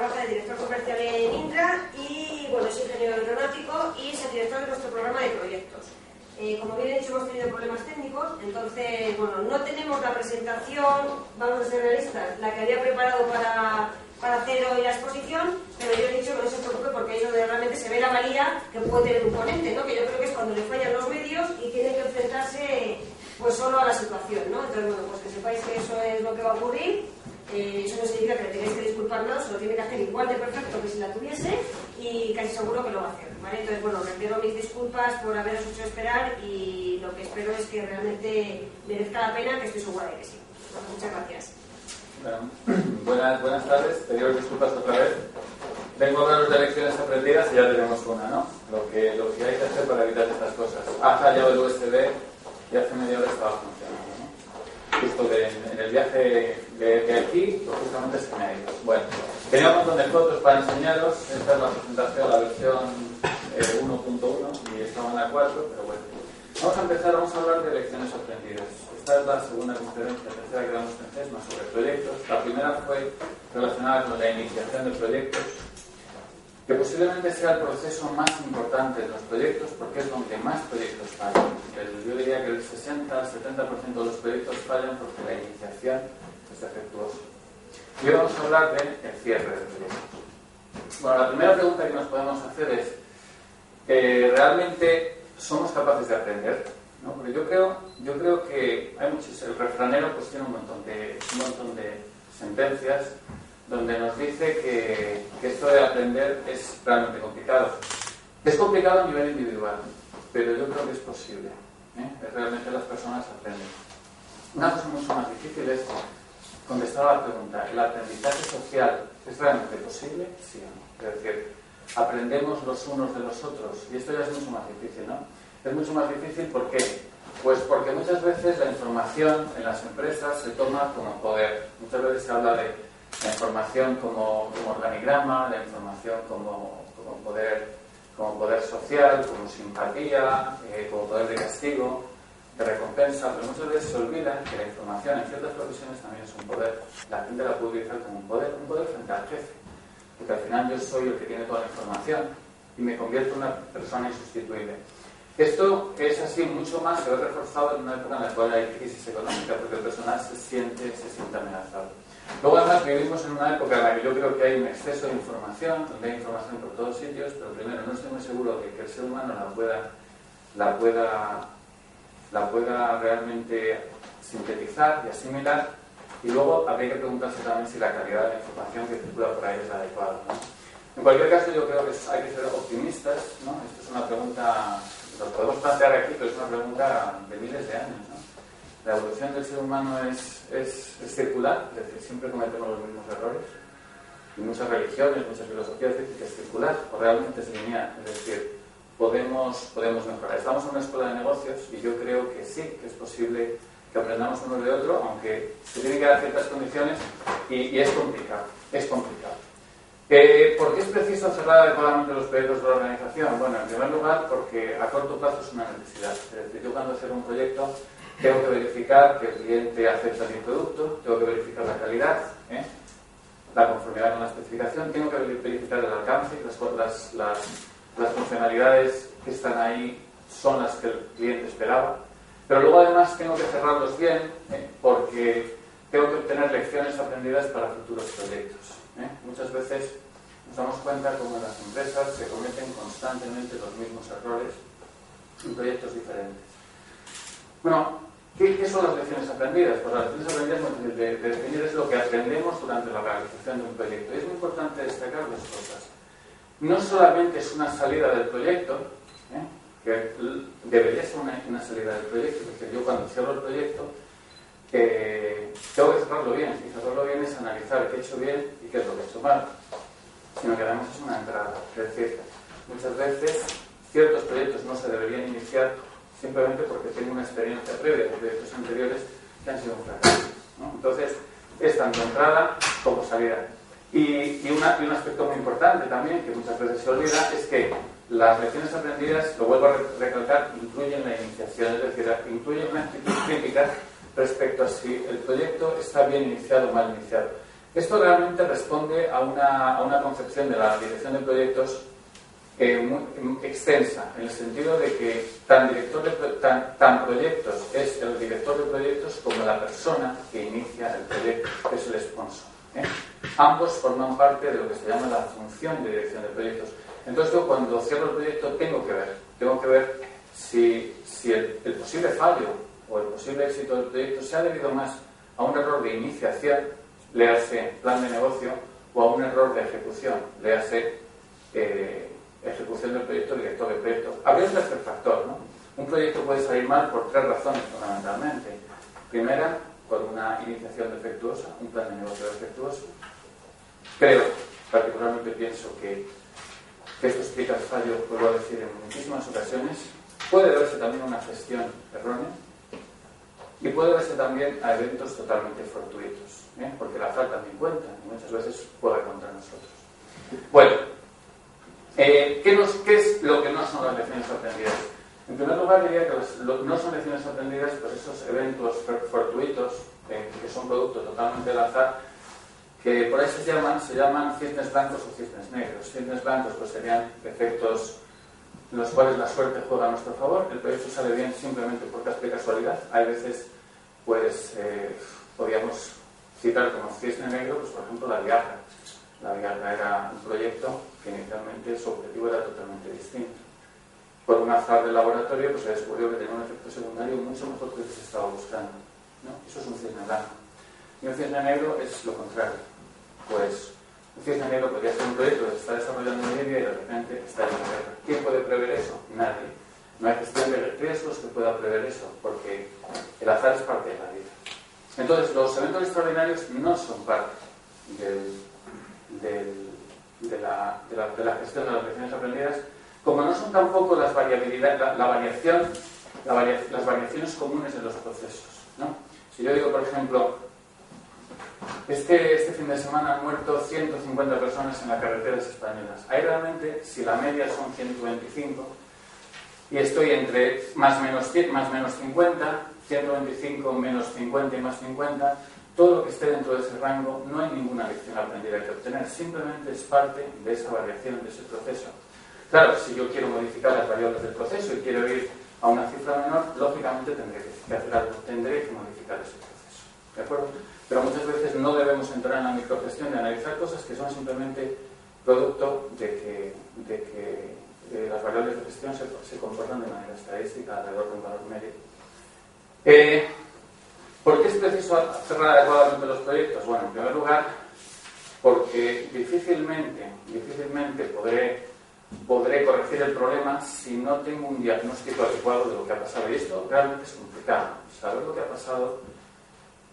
trabaja de director comercial en Indra y, bueno, es ingeniero aeronáutico y es el director de nuestro programa de proyectos. Como bien he dicho, hemos tenido problemas técnicos, entonces, bueno, no tenemos la presentación, vamos a ser realistas, la que había preparado para hacer hoy la exposición, pero yo he dicho que no se preocupe porque ahí es donde realmente se ve la valía que puede tener un ponente, ¿no? Que yo creo que es cuando le fallan los medios y tiene que enfrentarse pues solo a la situación, ¿no? Entonces, bueno, pues que sepáis que eso es lo que va a ocurrir. Eso no significa que le tengáis que disculpar nada, se lo tiene que hacer igual de perfecto que si la tuviese y casi seguro que lo va a hacer, ¿vale? Entonces, bueno, reitero mis disculpas por haberos hecho esperar y lo que espero es que realmente merezca la pena, que estoy segura de que sí. Bueno, muchas gracias. Bueno, buenas tardes, pediros disculpas otra vez. Vengo a hablaros de lecciones aprendidas y ya tenemos una, ¿no? Lo que hay que hacer para evitar estas cosas. Ha fallado el USB y hace media hora estaba funcionando, ¿no? Justo en el viaje de aquí, pues justamente se me ha ido. Bueno, tenía un montón de fotos para enseñaros. Esta es la presentación, la versión 1.1 y estaba en la 4, pero bueno. Vamos a empezar, vamos a hablar de lecciones aprendidas. Esta es la segunda conferencia, la tercera que damos en CESMA sobre proyectos. La primera fue relacionada con la iniciación de proyectos, que posiblemente sea el proceso más importante de los proyectos porque es donde más proyectos fallan. Yo diría que el 60-70% de los proyectos fallan porque la iniciación es defectuosa. Y hoy vamos a hablar del cierre de proyectos. Bueno, la primera pregunta que nos podemos hacer es ¿realmente somos capaces de aprender? ¿No? Porque yo creo que hay muchos, el refranero pues tiene un montón de sentencias donde nos dice que esto de aprender es realmente complicado. Es complicado a nivel individual, pero yo creo que es posible. Realmente las personas aprenden. Una cosa mucho más difícil es contestar a la pregunta: ¿el aprendizaje social es realmente posible? Sí o no. Es decir, aprendemos los unos de los otros, y esto ya es mucho más difícil, ¿no? Es mucho más difícil, ¿por qué? Pues porque muchas veces la información en las empresas se toma como poder. Muchas veces se habla de la información como organigrama, la información como poder social, como simpatía, como poder de castigo, de recompensa, pero muchas veces se olvida que la información en ciertas profesiones también es un poder. La gente la puede utilizar como un poder frente al jefe, porque al final yo soy el que tiene toda la información y me convierto en una persona insustituible. Esto es así mucho más, se ve reforzado en una época en la cual hay crisis económica, porque el personal se siente amenazado. Luego además vivimos en una época en la que yo creo que hay un exceso de información, donde hay información por todos sitios, pero primero no estoy muy seguro de que el ser humano la pueda realmente sintetizar y asimilar, y luego habría que preguntarse también si la calidad de la información que circula por ahí es la adecuada, ¿no? En cualquier caso yo creo que hay que ser optimistas, ¿no? Esto es una pregunta, lo podemos plantear aquí, pero es una pregunta de miles de años, ¿no? La evolución del ser humano es circular, es decir, siempre cometemos los mismos errores. Y muchas religiones, muchas filosofías dicen que es circular, o realmente es lineal, es decir, podemos mejorar. Estamos en una escuela de negocios y yo creo que sí, que es posible que aprendamos uno de otro, aunque se tienen que dar ciertas condiciones y es complicado, ¿Por qué es preciso cerrar adecuadamente los proyectos de la organización? Bueno, en primer lugar, porque a corto plazo es una necesidad. Es decir, yo cuando cierro un proyecto tengo que verificar que el cliente acepta mi producto, tengo que verificar la calidad, la conformidad con la especificación, tengo que verificar el alcance, las funcionalidades que están ahí son las que el cliente esperaba. Pero luego además tengo que cerrarlos bien, porque tengo que obtener lecciones aprendidas para futuros proyectos. Muchas veces nos damos cuenta como en las empresas se cometen constantemente los mismos errores en proyectos diferentes. Bueno, ¿qué son las lecciones aprendidas? Pues las lecciones aprendidas de definir es lo que aprendemos durante la realización de un proyecto. Y es muy importante destacar dos cosas. No solamente es una salida del proyecto, que debería ser una salida del proyecto, porque yo cuando cierro el proyecto tengo que cerrarlo bien, y cerrarlo bien es analizar qué he hecho bien y qué es lo que he hecho mal, sino que además es una entrada. Es decir, muchas veces ciertos proyectos no se deberían iniciar simplemente porque tienen una experiencia previa de proyectos anteriores que han sido un fracaso, ¿no? Entonces, es tanto entrada como salida. Y un aspecto muy importante también, que muchas veces se olvida, es que las lecciones aprendidas, lo vuelvo a recalcar, incluyen la iniciación, es decir, incluyen una actitud crítica respecto a si el proyecto está bien iniciado o mal iniciado. Esto realmente responde a una concepción de la dirección de proyectos muy extensa, en el sentido de que tan proyectos es el director de proyectos como la persona que inicia el proyecto, que es el sponsor. Ambos forman parte de lo que se llama la función de dirección de proyectos. Entonces yo cuando cierro el proyecto tengo que ver si el posible fallo o el posible éxito del proyecto se ha debido más a un error de iniciación, léase plan de negocio, o a un error de ejecución, léase ejecución del proyecto, director de proyectos. Habría un tercer factor, ¿no? Un proyecto puede salir mal por 3 razones fundamentalmente. Primera, por una iniciación defectuosa, un plan de negocio defectuoso. Particularmente pienso que esto explica el fallo, vuelvo a decir, en muchísimas ocasiones. Puede deberse también a una gestión errónea y puede deberse también a eventos totalmente fortuitos, porque la azar también cuenta y muchas veces juega contra nosotros. Bueno, ¿qué es lo que no son las lecciones aprendidas? En primer lugar, diría que no son lecciones aprendidas pues esos eventos fortuitos que son producto totalmente del azar, que por ahí se llaman cisnes blancos o cisnes negros. Cisnes blancos pues serían efectos en los cuales la suerte juega a nuestro favor, el proyecto sale bien simplemente por casualidad. Hay veces, pues, podríamos citar como cisne negro, pues por ejemplo la Viagra. La Viagra era un proyecto que inicialmente su objetivo era totalmente distinto. Por un azar del laboratorio, pues se descubrió que tenía un efecto secundario mucho mejor que el que se estaba buscando, ¿no? Eso es un cisne blanco. Y un cisne negro es lo contrario. Pues un cisne negro podría ser un proyecto que se está desarrollando en Libia y de repente está en la guerra. ¿Quién puede prever eso? Nadie. No hay gestión de riesgos que pueda prever eso, porque el azar es parte de la vida. Entonces, los eventos extraordinarios no son parte de la gestión de las lecciones aprendidas, como no son tampoco las variabilidades, las variaciones comunes en los procesos, ¿no? Si yo digo, por ejemplo, este fin de semana han muerto 150 personas en las carreteras españolas. Ahí realmente, si la media son 125, y estoy entre más menos 50, 125 menos 50 y más 50, todo lo que esté dentro de ese rango no hay ninguna lección aprendida que obtener, simplemente es parte de esa variación, de ese proceso. Claro, si yo quiero modificar las variables del proceso y quiero ir a una cifra menor, lógicamente tendré que hacer algo, tendré que modificar ese proceso, ¿de acuerdo? Pero muchas veces no debemos entrar en la microgestión de analizar cosas que son simplemente producto de que las variables de gestión se comportan de manera estadística alrededor de un valor medio. ¿Por qué es preciso cerrar adecuadamente los proyectos? Bueno, en primer lugar, porque difícilmente podré corregir el problema si no tengo un diagnóstico adecuado de lo que ha pasado. Y esto realmente es complicado. Saber lo que ha pasado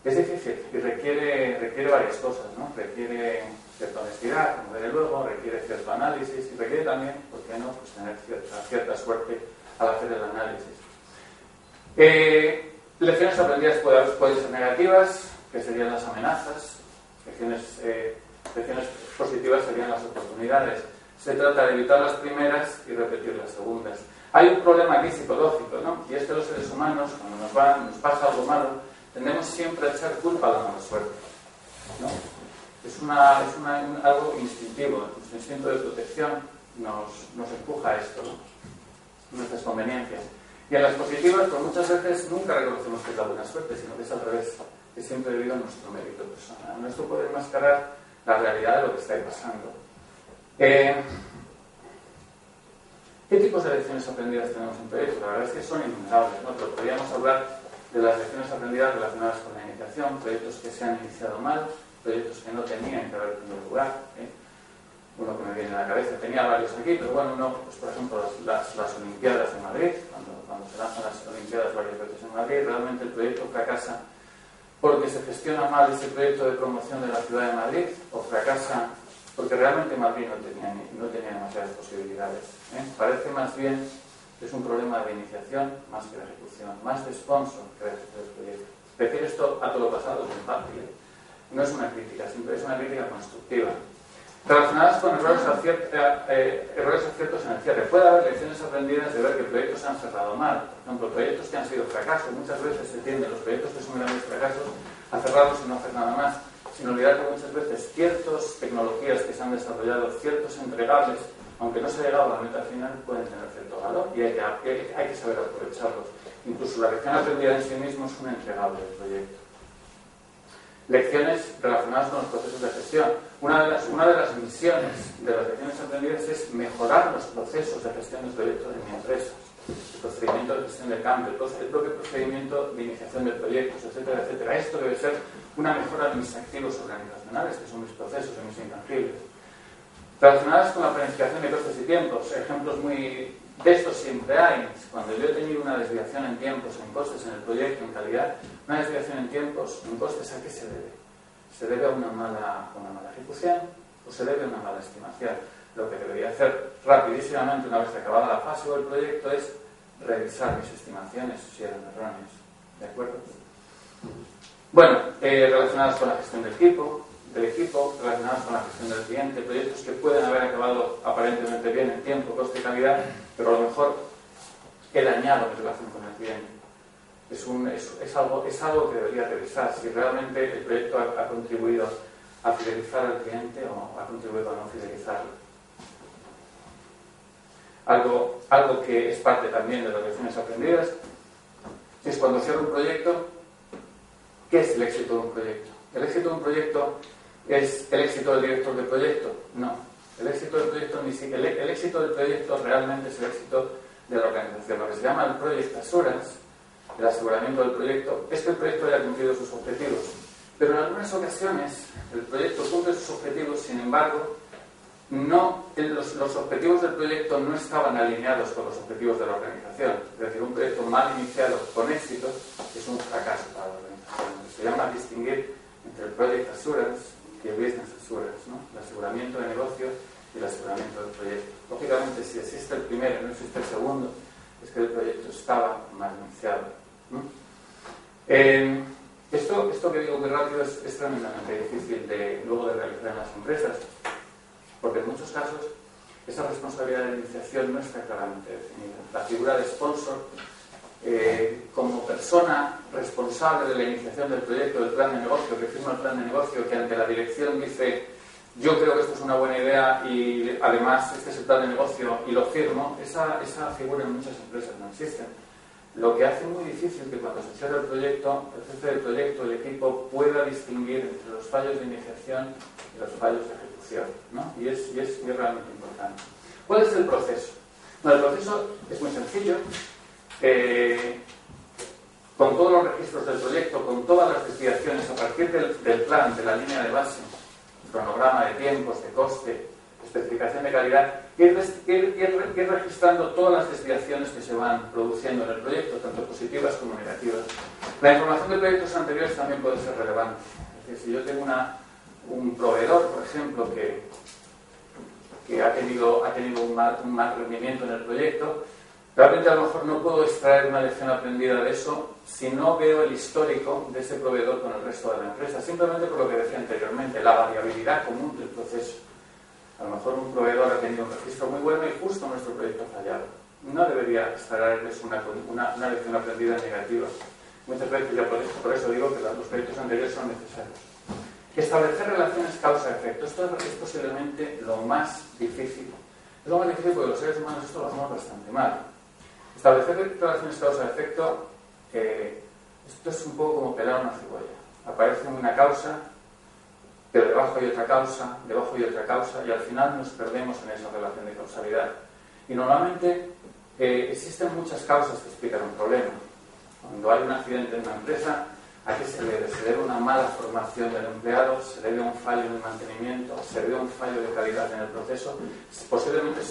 es difícil y requiere varias cosas, ¿no? Requiere cierta honestidad, como desde luego, requiere cierto análisis y requiere también, ¿por qué no?, pues tener cierta suerte al hacer el análisis. Lecciones aprendidas pueden ser negativas, que serían las amenazas. Lecciones positivas serían las oportunidades. Se trata de evitar las primeras y repetir las segundas. Hay un problema aquí psicológico, ¿no? Y es que los seres humanos, cuando nos pasa algo malo, tendemos siempre a echar culpa a la mala suerte, ¿no? Es algo instintivo. Nuestro instinto de protección nos empuja a esto, ¿no? Nuestras conveniencias. Y en las positivas, pues muchas veces nunca reconocemos que es la buena suerte, sino que es al revés, que siempre debido a nuestro mérito personal. Esto puede enmascarar la realidad de lo que está ahí pasando. ¿Qué tipos de lecciones aprendidas tenemos en proyectos? La verdad es que son innumerables, ¿no? Pero podríamos hablar de las lecciones aprendidas relacionadas con la iniciación, proyectos que se han iniciado mal, proyectos que no tenían que haber tenido lugar. Uno que me viene a la cabeza, tenía varios aquí, pero bueno, uno, pues por ejemplo, las Olimpiadas de Madrid, cuando se lanzan las Olimpiadas varias veces en Madrid, realmente el proyecto fracasa porque se gestiona mal ese proyecto de promoción de la ciudad de Madrid, o fracasa porque realmente Madrid no tenía demasiadas posibilidades. Parece más bien que es un problema de iniciación más que de ejecución, más de sponsor que de ejecución del proyecto. Decir esto a todo lo pasado es muy fácil, no es una crítica, siempre es una crítica constructiva. Relacionadas con errores aciertos en el cierre. Puede haber lecciones aprendidas de ver que proyectos se han cerrado mal. Por ejemplo, proyectos que han sido fracasos. Muchas veces se tienden los proyectos que son grandes fracasos a cerrarlos y no hacer nada más. Sin olvidar que muchas veces proyectos entregables, aunque no se haya llegado a la meta final, pueden tener cierto valor y hay que saber aprovecharlos. Incluso la lección aprendida en sí mismo es un entregable del proyecto. Lecciones relacionadas con los procesos de gestión. Una de las misiones de las lecciones aprendidas es mejorar los procesos de gestión de proyectos de mi empresa. El procedimiento de gestión de cambio, el propio procedimiento de iniciación de proyectos, etcétera, etcétera. Esto debe ser una mejora de mis activos organizacionales, que son mis procesos, de mis intangibles. Relacionadas con la planificación de costes y tiempos. Ejemplos muy de estos siempre hay. Cuando yo he tenido una desviación en tiempos, en costes, en el proyecto, en calidad, una desviación en tiempos, en costes, ¿a qué se debe? ¿Se debe a una mala ejecución o se debe a una mala estimación? Lo que debería hacer rapidísimamente una vez acabada la fase o el proyecto es revisar mis estimaciones si eran erróneas. ¿De acuerdo? Bueno, relacionadas con la gestión del equipo, relacionadas con la gestión del cliente, proyectos que pueden haber acabado aparentemente bien en tiempo, coste y calidad, pero a lo mejor he dañado mi relación con el cliente. Es algo que debería revisar, si realmente el proyecto ha contribuido a fidelizar al cliente o ha contribuido a no fidelizarlo. Algo que es parte también de las lecciones aprendidas es cuando cierro un proyecto, ¿qué es el éxito de un proyecto? ¿El éxito de un proyecto es el éxito del director del proyecto? No. El éxito del proyecto el éxito del proyecto realmente es el éxito de la organización. Lo que se llama el Project Assurance, el aseguramiento del proyecto, es que el proyecto haya cumplido sus objetivos. Pero en algunas ocasiones el proyecto cumple sus objetivos, sin embargo, los objetivos del proyecto no estaban alineados con los objetivos de la organización. Es decir, un proyecto mal iniciado con éxito es un fracaso para la organización. Se llama distinguir entre el Project Assurance y el Business Assurance, ¿no? El aseguramiento de negocio y el aseguramiento del proyecto. Lógicamente, si existe el primero y no existe el segundo, es que el proyecto estaba mal iniciado, ¿no? Esto que digo muy rápido es tremendamente difícil luego de realizar en las empresas, porque en muchos casos esa responsabilidad de iniciación no está claramente definida. La figura de sponsor, como persona responsable de la iniciación del proyecto, del plan de negocio, que firma el plan de negocio, que ante la dirección dice yo creo que esto es una buena idea y además este es el plan de negocio y lo firmo, esa figura en muchas empresas no existe. Lo que hace muy difícil que cuando se cierra el proyecto, el jefe del proyecto, el equipo, pueda distinguir entre los fallos de iniciación y los fallos de ejecución, ¿no? Y es realmente importante. ¿Cuál es el proceso? Bueno, el proceso es muy sencillo. Con todos los registros del proyecto, con todas las desviaciones a partir del plan, de la línea de base, cronograma de tiempos, de coste, especificación de calidad, ir registrando todas las desviaciones que se van produciendo en el proyecto, tanto positivas como negativas. La información de proyectos anteriores también puede ser relevante. Es decir, si yo tengo un proveedor, por ejemplo, que ha tenido un mal rendimiento en el proyecto, realmente a lo mejor no puedo extraer una lección aprendida de eso si no veo el histórico de ese proveedor con el resto de la empresa, simplemente por lo que decía anteriormente, la variabilidad común del proceso. A lo mejor un proveedor ha tenido un registro muy bueno y justo nuestro proyecto ha fallado. No debería extraerles una lección aprendida negativa. Muchas veces, ya por eso digo que los proyectos anteriores son necesarios. Establecer relaciones causa-efecto. Esto es posiblemente lo más difícil. Es lo más difícil porque los seres humanos esto lo hacemos bastante mal. Establecer relaciones causa-efecto, esto es un poco como pelar una cebolla. Aparece una causa, pero debajo hay otra causa, debajo hay otra causa, y al final nos perdemos en esa relación de causalidad. Y normalmente existen muchas causas que explican un problema. Cuando hay un accidente en una empresa, ¿a qué se debe? Se debe a una mala formación del empleado, se debe a un fallo en el mantenimiento, se debe a un fallo de calidad en el proceso, posiblemente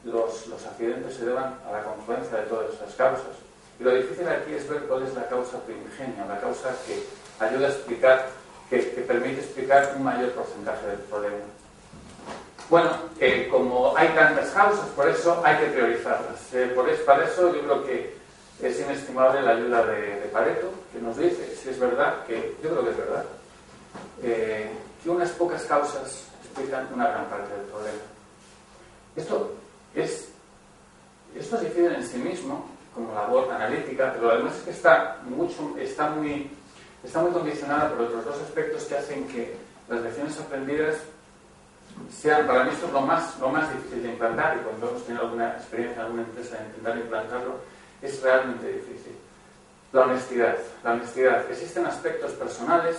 los accidentes se deban a la confluencia de todas esas causas. Y lo difícil aquí es ver cuál es la causa primigenia, la causa que ayuda a explicar, que permite explicar un mayor porcentaje del problema. Bueno, como hay tantas causas, por eso hay que priorizarlas. Para eso yo creo que es inestimable la ayuda de Pareto, que nos dice, si es verdad, que yo creo que es verdad, que unas pocas causas explican una gran parte del problema. Esto es difícil en sí mismo, como labor analítica, pero además es que está muy condicionada por otros dos aspectos que hacen que las lecciones aprendidas sean, para mí esto es lo más difícil de implantar, y cuando hemos tenido alguna experiencia en alguna empresa de intentar implantarlo, es realmente difícil. La honestidad. La honestidad. Existen aspectos personales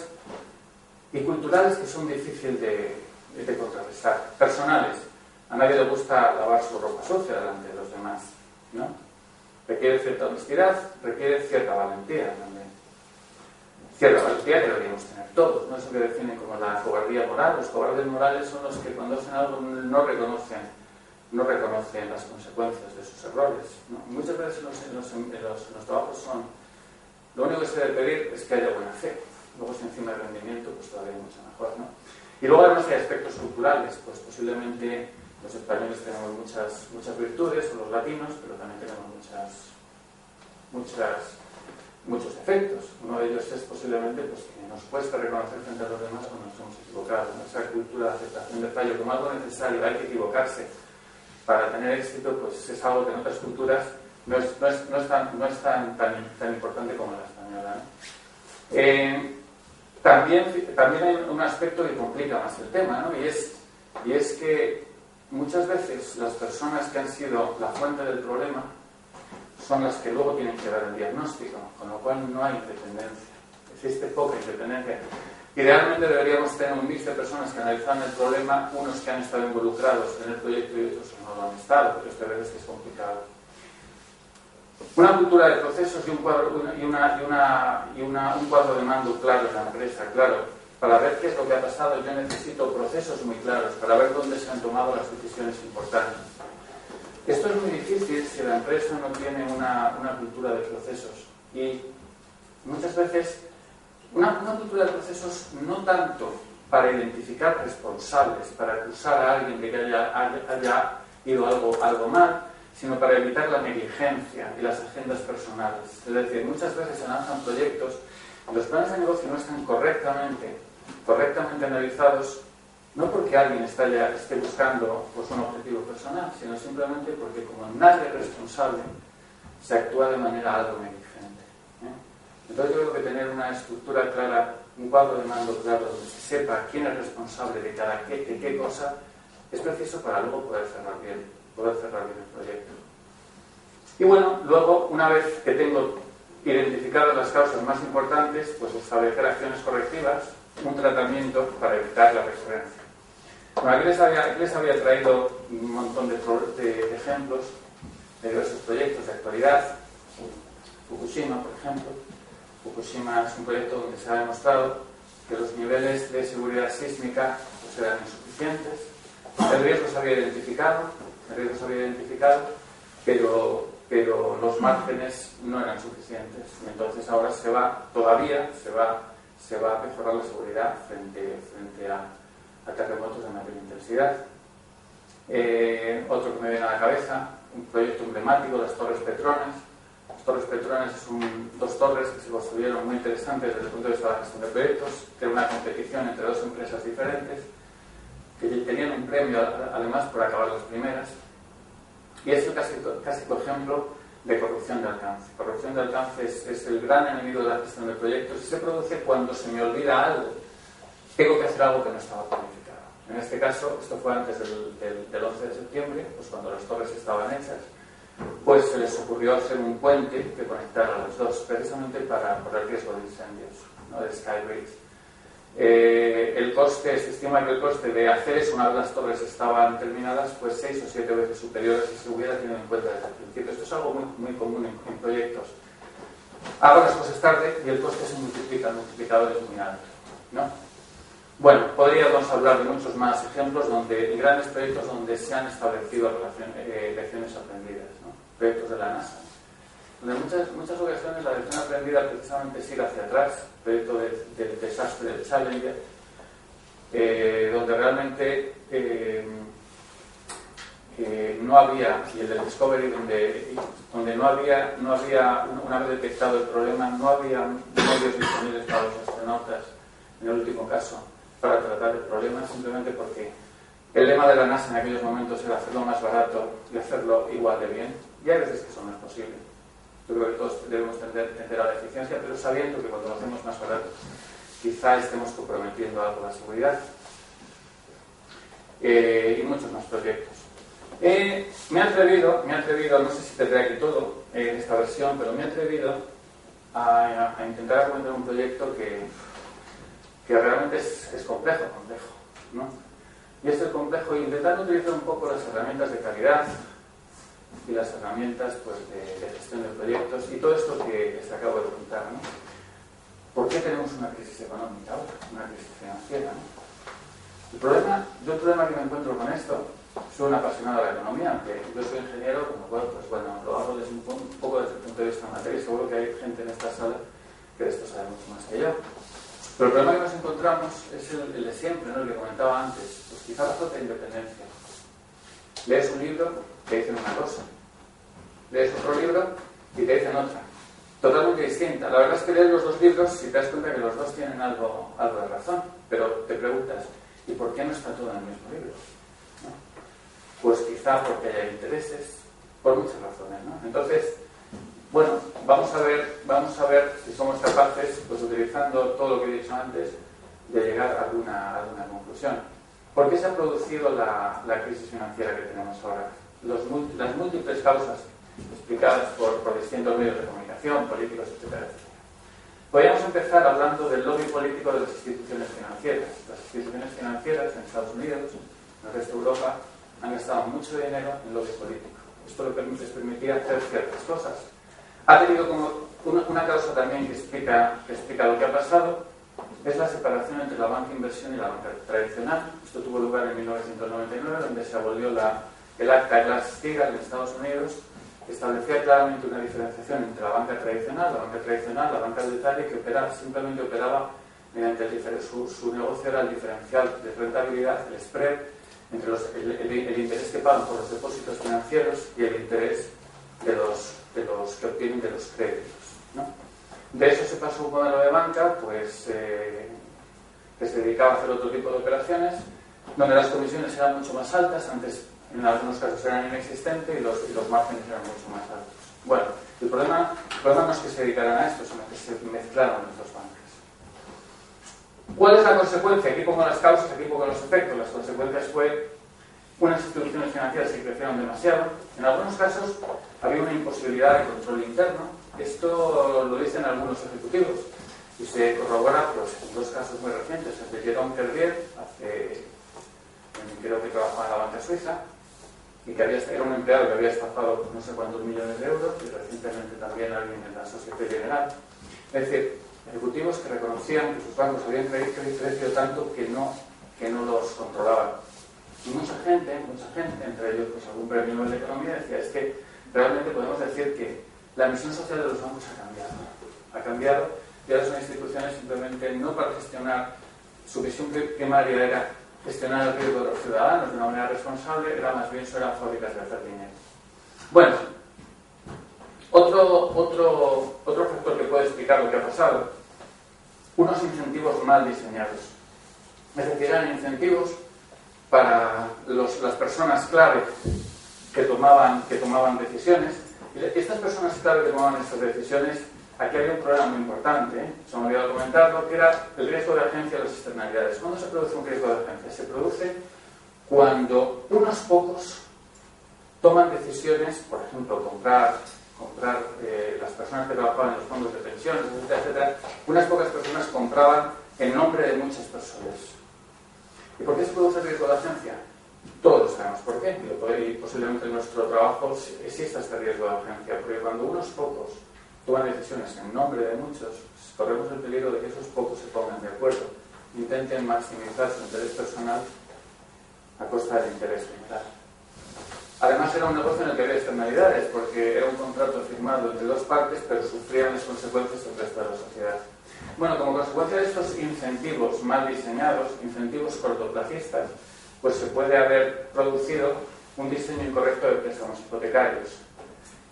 y culturales que son difíciles de contrarrestar. Personales. A nadie le gusta lavar su ropa sucia delante de los demás, ¿no? Requiere cierta honestidad, requiere cierta valentía también. Cierta valentía que deberíamos tener todos, ¿no? Eso que definen como la cobardía moral. Los cobardes morales son los que cuando hacen algo no reconocen las consecuencias de sus errores, ¿no? Muchas veces en los trabajos lo único que se debe pedir es que haya buena fe. Luego, si encima de rendimiento, pues todavía mucho mejor, ¿no? Y luego además hay aspectos culturales, pues posiblemente los españoles tenemos muchas virtudes, o los latinos, pero también tenemos muchos defectos. Uno de ellos es posiblemente pues, que nos cuesta reconocer frente a los demás cuando nos hemos equivocado, ¿no? Esa cultura de aceptación del fallo como algo necesario, hay que equivocarse para tener éxito, pues es algo que en otras culturas no es tan importante como la española, ¿no? También hay un aspecto que complica más el tema, ¿no? Y es que muchas veces las personas que han sido la fuente del problema son las que luego tienen que dar el diagnóstico, con lo cual no hay independencia. Existe poca independencia. Idealmente deberíamos tener un mix de personas que analizan el problema, unos que han estado involucrados en el proyecto y otros que no lo han estado, pero esta vez es complicado. Una cultura de procesos y un cuadro de mando claro en la empresa, claro. Para ver qué es lo que ha pasado, yo necesito procesos muy claros para ver dónde se han tomado las decisiones importantes. Esto es muy difícil si la empresa no tiene una cultura de procesos. Y muchas veces, una cultura de procesos no tanto para identificar responsables, para acusar a alguien de que haya ido algo mal, sino para evitar la negligencia y las agendas personales. Es decir, muchas veces se lanzan proyectos y los planes de negocio no están correctamente analizados, no porque alguien esté buscando pues, un objetivo personal, sino simplemente porque como nadie es responsable, se actúa de manera algo negligente, ¿eh? Entonces yo creo que tener una estructura clara, un cuadro de mando claro, donde se sepa quién es responsable de qué cosa, es preciso para luego poder cerrar bien el proyecto. Y bueno, luego, una vez que tengo identificadas las causas más importantes, pues establecer acciones correctivas, un tratamiento para evitar la recurrencia. Bueno, aquí les había traído un montón de ejemplos de diversos proyectos de actualidad. Fukushima, por ejemplo. Fukushima es un proyecto donde se ha demostrado que los niveles de seguridad sísmica pues, eran insuficientes. El riesgo se había identificado, pero los márgenes no eran suficientes. Y entonces ahora se va a mejorar la seguridad frente a terremotos de mayor intensidad. Otro que me viene a la cabeza, un proyecto emblemático, las Torres Petronas. Las Torres Petronas son dos torres que se construyeron muy interesantes desde el punto de vista de la gestión de proyectos, que era una competición entre dos empresas diferentes, que tenían un premio además por acabar las primeras. Y es el clásico ejemplo de corrupción de alcance. Corrupción de alcance es el gran enemigo de la gestión de proyectos y se produce cuando se me olvida algo. Tengo que hacer algo que no estaba planificado. En este caso, esto fue antes del 11 de septiembre, pues cuando las torres estaban hechas, pues se les ocurrió hacer un puente que conectara a los dos, precisamente por el riesgo de incendios, ¿no? De Sky Bridge. Se estima que el coste de hacer eso una vez las torres estaban terminadas pues 6 o 7 veces superior si se hubiera tenido en cuenta desde el principio. Esto es algo muy, muy común en proyectos. Hago las cosas tarde y el coste se multiplica, el multiplicador es muy alto, ¿no? Bueno, podríamos hablar de muchos más ejemplos en grandes proyectos donde se han establecido lecciones aprendidas, ¿no? Proyectos de la NASA, donde en muchas ocasiones la lección aprendida precisamente es ir hacia atrás. Proyecto del desastre del Challenger, donde realmente no había, y el del Discovery, donde no había, una vez detectado el problema, no había medios disponibles para los astronautas, en el último caso, para tratar el problema, simplemente porque el lema de la NASA en aquellos momentos era hacerlo más barato y hacerlo igual de bien, y hay veces que eso no es posible. Yo creo que todos debemos tender a la eficiencia, pero sabiendo que cuando lo hacemos más barato, quizá estemos comprometiendo algo la seguridad. y muchos más proyectos. Me he atrevido, no sé si tendré aquí todo en esta versión, pero me he atrevido a intentar argumentar un proyecto que realmente es complejo, ¿no? Y es el complejo, intentando utilizar un poco las herramientas de calidad y las herramientas pues, de gestión de proyectos y todo esto que les acabo de contar, ¿no? ¿Por qué tenemos una crisis económica ahora? Una crisis financiera, ¿no? El problema que me encuentro con esto, soy un apasionado de la economía, aunque yo soy ingeniero, con lo cual, pues bueno, lo hago desde un poco desde el punto de vista material y seguro que hay gente en esta sala que de esto sabe mucho más que yo. Pero el problema que nos encontramos es el de siempre, ¿no? El que comentaba antes, pues quizá la falta de independencia. Lees un libro, te dicen una cosa. Lees otro libro y te dicen otra. Totalmente distinta. La verdad es que lees los dos libros y te das cuenta que los dos tienen algo de razón. Pero te preguntas, ¿y por qué no está todo en el mismo libro? ¿No? Pues quizá porque hay intereses, por muchas razones, ¿no? Entonces, bueno, vamos a ver si somos capaces, pues utilizando todo lo que he dicho antes, de llegar a alguna conclusión. ¿Por qué se ha producido la crisis financiera que tenemos ahora? Las múltiples causas explicadas por distintos medios de comunicación, políticos, etcétera, etcétera. Podríamos empezar hablando del lobby político de las instituciones financieras. Las instituciones financieras en Estados Unidos, en el resto de Europa, han gastado mucho dinero en lobby político. Esto les permitía hacer ciertas cosas. Ha tenido como una causa también que explica lo que ha pasado, es la separación entre la banca inversión y la banca tradicional. Esto tuvo lugar en 1999, donde se abolió el acta Glass-Steagall en Estados Unidos, que establecía claramente una diferenciación entre la banca tradicional, la banca de detalle, que simplemente operaba mediante su negocio era el diferencial de rentabilidad, el spread, entre el interés que pagan por los depósitos financieros y el interés de los que obtienen de los créditos, ¿no? De eso se pasó un modelo de banca pues, que se dedicaba a hacer otro tipo de operaciones, donde las comisiones eran mucho más altas, antes en algunos casos eran inexistentes y los márgenes eran mucho más altos. Bueno, el problema no es que se dedicaran a esto, sino que se mezclaron las dos bancas. ¿Cuál es la consecuencia? Aquí pongo las causas, aquí pongo los efectos. Las consecuencias fue unas instituciones financieras que crecieron demasiado. En algunos casos había una imposibilidad de control interno. Esto lo dicen algunos ejecutivos y se corrobora pues, en dos casos muy recientes. El de Jérôme Kerviel, creo que trabajaba en la banca suiza, y que era un empleado que había estafado no sé cuántos millones de euros, y recientemente también alguien en la Société Générale. Es decir, ejecutivos que reconocían que sus bancos habían crecido tanto que no los controlaban. Y mucha gente, entre ellos pues, algún premio Nobel de Economía, decía, es que realmente podemos decir que la misión social de los bancos ha cambiado, y ahora son instituciones simplemente no para gestionar, su misión primaria era gestionar el riesgo de los ciudadanos de una manera responsable, era más bien eran fábricas de hacer dinero. Bueno, otro factor que puede explicar lo que ha pasado, unos incentivos mal diseñados. Es decir, eran incentivos para las personas clave que tomaban decisiones. Y estas personas clave que tomaban estas decisiones, aquí había un problema muy importante, se me ha olvidado comentarlo, que era el riesgo de agencia de las externalidades. ¿Cuándo se produce un riesgo de agencia? Se produce cuando unos pocos toman decisiones, por ejemplo, comprar las personas que trabajaban en los fondos de pensiones, etcétera, etcétera. Unas pocas personas compraban en nombre de muchas personas. ¿Y por qué se produce el riesgo de agencia? Todos sabemos por qué, y posiblemente en nuestro trabajo exista este riesgo de agencia, porque cuando unos pocos toman decisiones en nombre de muchos, corremos el peligro de que esos pocos se pongan de acuerdo, intenten maximizar su interés personal a costa del interés general. Además era un negocio en el que había externalidades, porque era un contrato firmado entre dos partes, pero sufrían las consecuencias el resto de la sociedad. Bueno, como consecuencia de estos incentivos mal diseñados, incentivos cortoplacistas, pues se puede haber producido un diseño incorrecto de préstamos hipotecarios.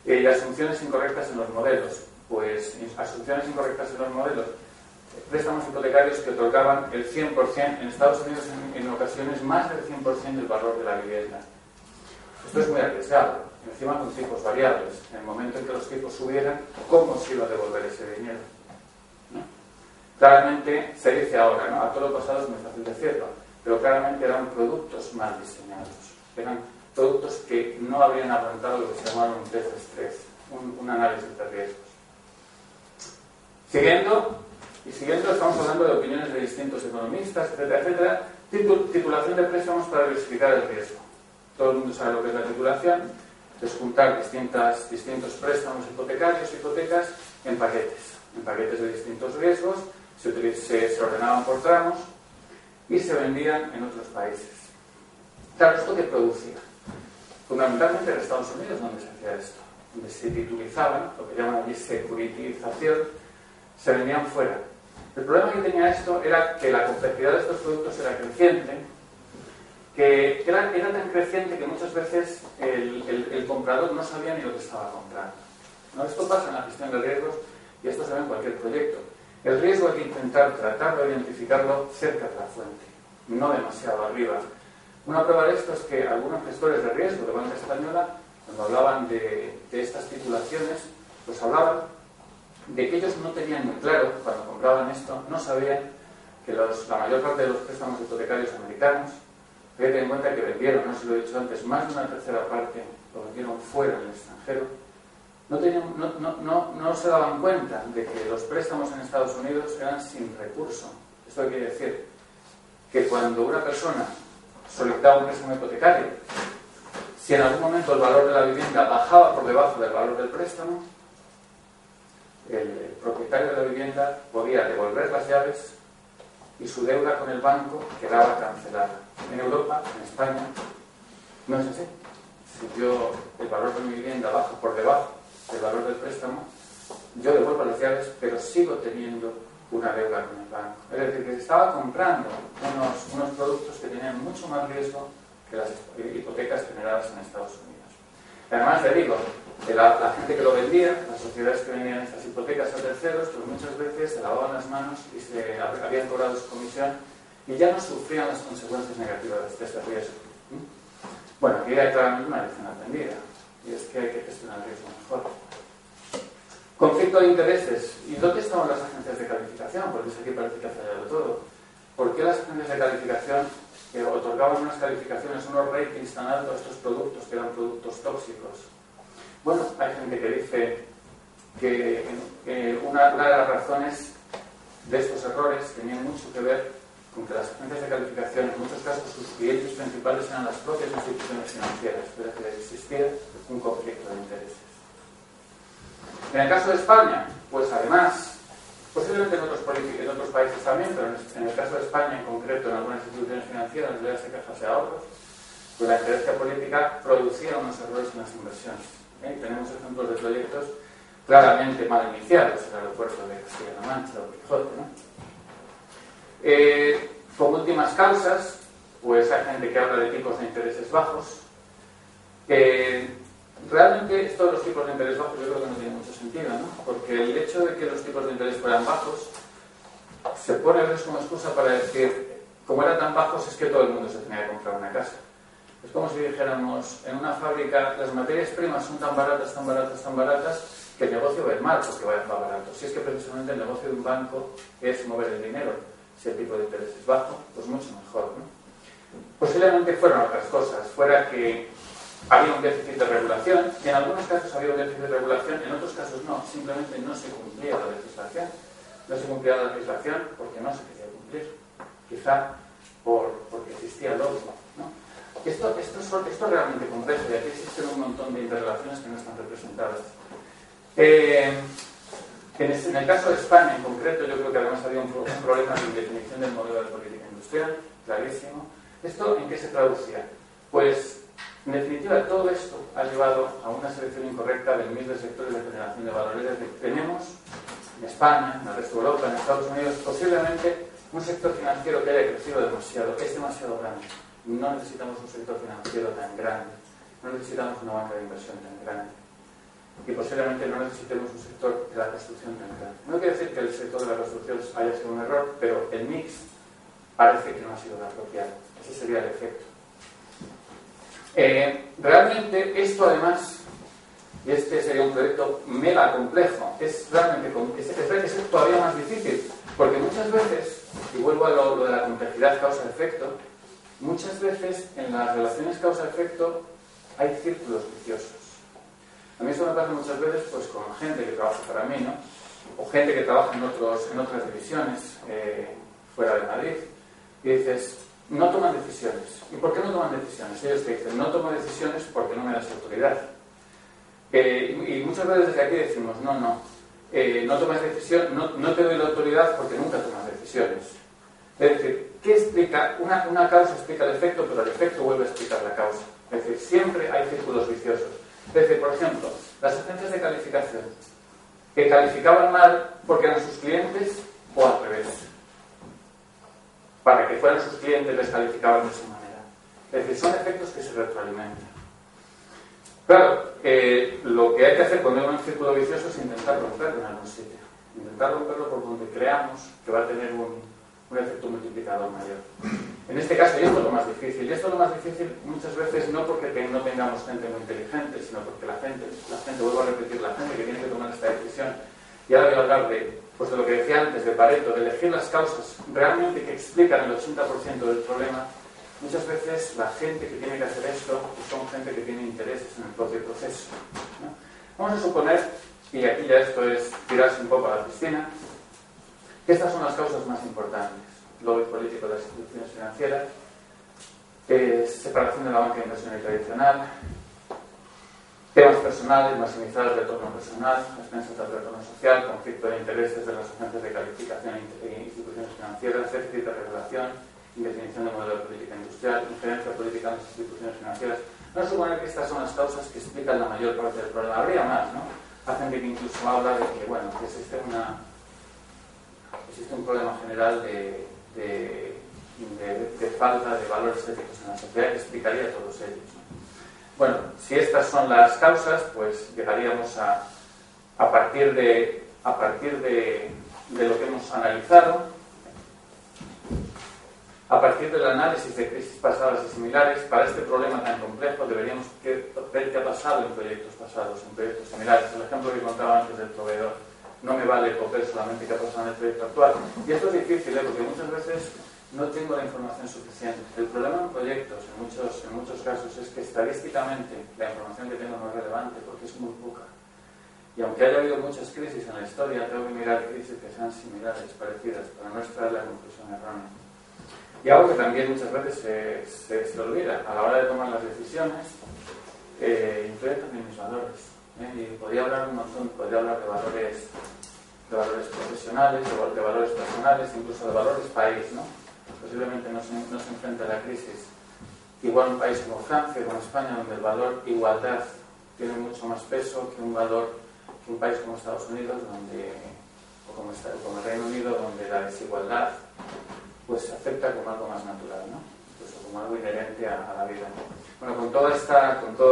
Y asunciones incorrectas en los modelos, pues asunciones incorrectas en los modelos, préstamos hipotecarios que otorgaban el 100%, en Estados Unidos en ocasiones más del 100% del valor de la vivienda. Esto es muy arriesgado, encima con tipos variables. En el momento en que los tipos subieran, ¿cómo se iba a devolver ese dinero? ¿No? Claramente se dice ahora, ¿no? A todo lo pasado es muy fácil decirlo. pero claramente eran productos mal diseñados. Eran productos que no habrían aguantado lo que se llamaba un test de estrés, un análisis de riesgos. Siguiendo, estamos hablando de opiniones de distintos economistas, etcétera, etcétera. Titulación de préstamos para diversificar el riesgo. Todo el mundo sabe lo que es la titulación, es juntar distintos préstamos hipotecarios, hipotecas, en paquetes de distintos riesgos, se ordenaban por tramos y se vendían en otros países. Claro, ¿esto qué producía? Fundamentalmente en Estados Unidos, donde se hacía esto, donde se titulizaban, lo que llaman allí securitización, se vendían fuera. El problema que tenía esto era que la complejidad de estos productos era creciente, que era tan creciente que muchas veces el comprador no sabía ni lo que estaba comprando, ¿no? Esto pasa en la gestión de riesgos y esto se ve en cualquier proyecto. El riesgo hay que intentar tratarlo, identificarlo cerca de la fuente, no demasiado arriba. Una prueba de esto es que algunos gestores de riesgo de banca española, cuando hablaban de estas titulaciones, pues hablaban de que ellos no tenían muy claro, cuando compraban esto, no sabían que la mayor parte de los préstamos hipotecarios americanos, hay que tener en cuenta que vendieron, no se lo he dicho antes, más de una tercera parte lo vendieron fuera en el extranjero, no se daban cuenta de que los préstamos en Estados Unidos eran sin recurso. Esto quiere decir que cuando una persona solicitaba un préstamo hipotecario, si en algún momento el valor de la vivienda bajaba por debajo del valor del préstamo, el propietario de la vivienda podía devolver las llaves y su deuda con el banco quedaba cancelada. En Europa, en España, no es así. Si el valor de mi vivienda baja por debajo del valor del préstamo, yo devuelvo las llaves, pero sigo teniendo una deuda con el banco. Es decir, que se estaba comprando unos productos que tenían mucho más riesgo que las hipotecas generadas en Estados Unidos. Además, le digo, que la gente que lo vendía, las sociedades que vendían estas hipotecas a terceros, pues muchas veces se lavaban las manos y se habían cobrado su comisión y ya no sufrían las consecuencias negativas de este riesgo. Bueno, aquí hay claramente una lección aprendida, y es que hay que gestionar el riesgo mejor. Conflicto de intereses. ¿Y dónde estaban las agencias de calificación? Porque aquí parece que ha fallado todo. ¿Por qué las agencias de calificación otorgaban unas calificaciones, unos ratings tan altos a estos productos que eran productos tóxicos? Bueno, hay gente que dice que una de las razones de estos errores tenían mucho que ver con que las agencias de calificación, en muchos casos, sus clientes principales eran las propias instituciones financieras, es decir, existía un conflicto de intereses. En el caso de España, pues además, posiblemente en otros países también, pero en el caso de España en concreto, en algunas instituciones financieras, en las cajas de ahorros, pues la injerencia política producía unos errores en las inversiones. Tenemos ejemplos de proyectos claramente mal iniciados, el aeropuerto de Castilla-La Mancha o Quijote, ¿no? Como últimas causas, pues hay gente que habla de tipos de intereses bajos. Realmente esto de los tipos de interés bajos yo creo que no tiene mucho sentido, ¿no? Porque el hecho de que los tipos de interés fueran bajos se pone a veces como excusa para decir, como eran tan bajos es que todo el mundo se tenía que comprar una casa. Es como si dijéramos, en una fábrica las materias primas son tan baratas, tan baratas, tan baratas, que el negocio va a ir mal porque va barato. Si es que precisamente el negocio de un banco es mover el dinero. Si el tipo de interés es bajo, pues mucho mejor, ¿no? Posiblemente fueron otras cosas. Fuera que había un déficit de regulación, y en algunos casos había un déficit de regulación, en otros casos no. Simplemente no se cumplía la legislación. No se cumplía la legislación porque no se quería cumplir. Quizá porque existía el odio, ¿no? Esto es realmente complejo y aquí existen un montón de interrelaciones que no están representadas. En el caso de España en concreto, yo creo que además había un problema de indefinición del modelo de política industrial, clarísimo. ¿Esto en qué se traducía? Pues, en definitiva, todo esto ha llevado a una selección incorrecta del mix de sectores de generación de valores. Es decir, tenemos en España, en el resto de Europa, en Estados Unidos, posiblemente un sector financiero que haya crecido demasiado, es demasiado grande. No necesitamos un sector financiero tan grande, no necesitamos una banca de inversión tan grande. Y posiblemente no necesitemos un sector de la construcción tan grande. No quiere decir que el sector de la construcción haya sido un error, pero el mix parece que no ha sido el apropiado. Ese sería el efecto. Realmente esto además, y este sería un proyecto mega complejo, es todavía más difícil, porque muchas veces, y vuelvo a lo de la complejidad causa-efecto, muchas veces en las relaciones causa-efecto hay círculos viciosos. A mí esto me pasa muchas veces pues, con gente que trabaja para mí, ¿no? O gente que trabaja en otras divisiones fuera de Madrid, y dices, no toman decisiones. ¿Y por qué no toman decisiones? Ellos te dicen, no tomo decisiones porque no me das autoridad. Y muchas veces desde aquí decimos, no tomas decisión, no te doy la autoridad porque nunca tomas decisiones. Es decir, ¿qué explica? Una causa explica el efecto, pero el efecto vuelve a explicar la causa. Es decir, siempre hay círculos viciosos. Es decir, por ejemplo, las agencias de calificación que calificaban mal porque eran sus clientes o al revés. Para que fueran sus clientes les calificaban de esa manera. Es decir, son efectos que se retroalimentan. Claro, lo que hay que hacer cuando hay un círculo vicioso es intentar romperlo en algún sitio. Intentar romperlo por donde creamos que va a tener un efecto multiplicador mayor. En este caso, y esto es lo más difícil, muchas veces no porque no tengamos gente muy inteligente, sino porque la gente, vuelvo a repetir, la gente que tiene que tomar esta decisión, y ahora voy a hablar de lo que decía antes, de Pareto, de elegir las causas realmente que explican el 80% del problema. Muchas veces la gente que tiene que hacer esto son gente que tiene intereses en el propio proceso, ¿no? Vamos a suponer, y aquí ya esto es tirarse un poco a la piscina, que estas son las causas más importantes: lobby político de las instituciones financieras, separación de la banca inversión y tradicional, temas personales, maximizar el retorno personal, expensas del retorno social, conflicto de intereses de las agencias de calificación e instituciones financieras, déficit de regulación, indefinición de modelo de política industrial, injerencia política en las instituciones financieras. Vamos a suponer que estas son las causas que explican la mayor parte del problema. Habría más, ¿no? Hacen que incluso habla de que, bueno, que existe un problema general de falta de valores éticos en la sociedad que explicaría a todos ellos, ¿no? Bueno, si estas son las causas, pues llegaríamos a partir de lo que hemos analizado, a partir del análisis de crisis pasadas y similares. Para este problema tan complejo deberíamos ver qué ha pasado en proyectos pasados, en proyectos similares. El ejemplo que contaba antes del proveedor, no me vale coger solamente qué ha pasado en el proyecto actual. Y esto es difícil, porque muchas veces no tengo la información suficiente. El problema en proyectos, en muchos casos, es que estadísticamente la información que tengo no es relevante porque es muy poca. Y aunque haya habido muchas crisis en la historia, tengo que mirar crisis que sean similares, parecidas, para no extraer la conclusión errónea. Y algo que también muchas veces se olvida a la hora de tomar las decisiones, influyen también mis valores. Y podría hablar un montón, podría hablar de valores profesionales, de valores personales, incluso de valores país, ¿no? Posiblemente no se enfrenta a la crisis igual un país como Francia, como España, donde el valor igualdad tiene mucho más peso que un país como Estados Unidos, o como el Reino Unido, donde la desigualdad pues se acepta como algo más natural, ¿no? Pues como algo inherente a la vida. Bueno, con toda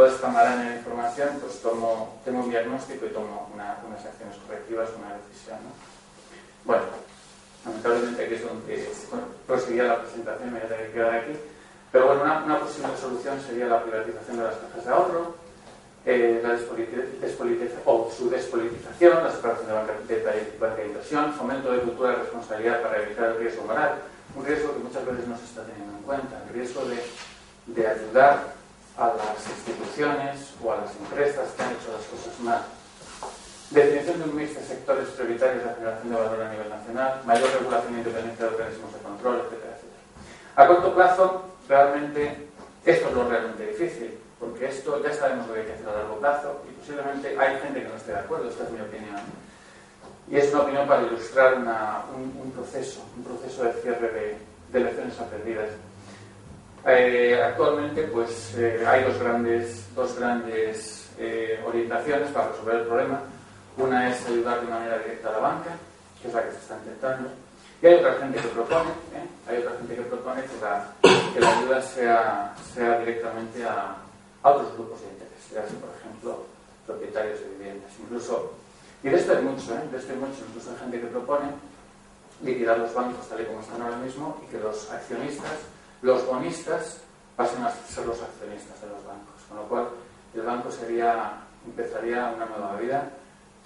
esta maraña de información, pues tengo un diagnóstico y tomo unas acciones correctivas, una decisión, ¿no? Bueno, lamentablemente aquí es donde proseguía la presentación, me voy a tener que quedar aquí. Pero bueno, una posible solución sería la privatización de las cajas de ahorro, la su despolitización, la separación de banca de inversión, fomento de cultura de responsabilidad para evitar el riesgo moral, un riesgo que muchas veces no se está teniendo en cuenta, el riesgo de ayudar a las instituciones o a las empresas que han hecho las cosas mal. Definición de un mix de sectores prioritarios de generación de valor a nivel nacional, mayor regulación e independencia de organismos de control, etcétera, etcétera. A corto plazo, realmente, esto es lo realmente difícil, porque esto ya sabemos lo que hay que hacer a largo plazo y posiblemente hay gente que no esté de acuerdo, esta es mi opinión. Y es una opinión para ilustrar un proceso de cierre de lecciones aprendidas. Actualmente pues hay dos grandes orientaciones para resolver el problema. Una es ayudar de manera directa a la banca, que es la que se está intentando, y hay otra gente que propone que la ayuda sea directamente a otros grupos de interés, ya sea, por ejemplo, propietarios de viviendas. Y de esto hay mucho, incluso hay gente que propone liquidar los bancos tal y como están ahora mismo y que los accionistas, los bonistas, pasen a ser los accionistas de los bancos, con lo cual el banco empezaría una nueva vida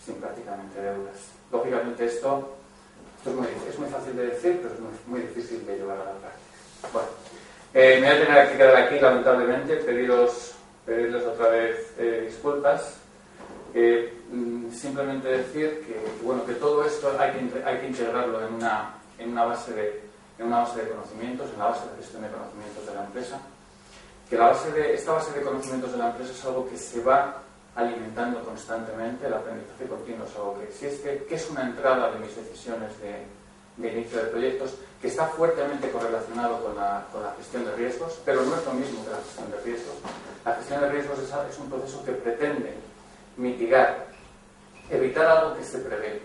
sin prácticamente deudas. Lógicamente esto es muy fácil de decir, pero es muy difícil de llevar a la práctica. Bueno, Me voy a tener que quedar aquí, lamentablemente, pedirles otra vez disculpas. Simplemente decir que todo esto hay que integrarlo en una base de conocimientos, en la base de gestión de conocimientos de la empresa. Que esta base de conocimientos de la empresa es algo que se va alimentando constantemente, el aprendizaje continuo es algo que existe, que es una entrada de mis decisiones de inicio de proyectos, que está fuertemente correlacionado con la gestión de riesgos, pero no es lo mismo que la gestión de riesgos. La gestión de riesgos es un proceso que pretende mitigar, evitar algo que se prevé,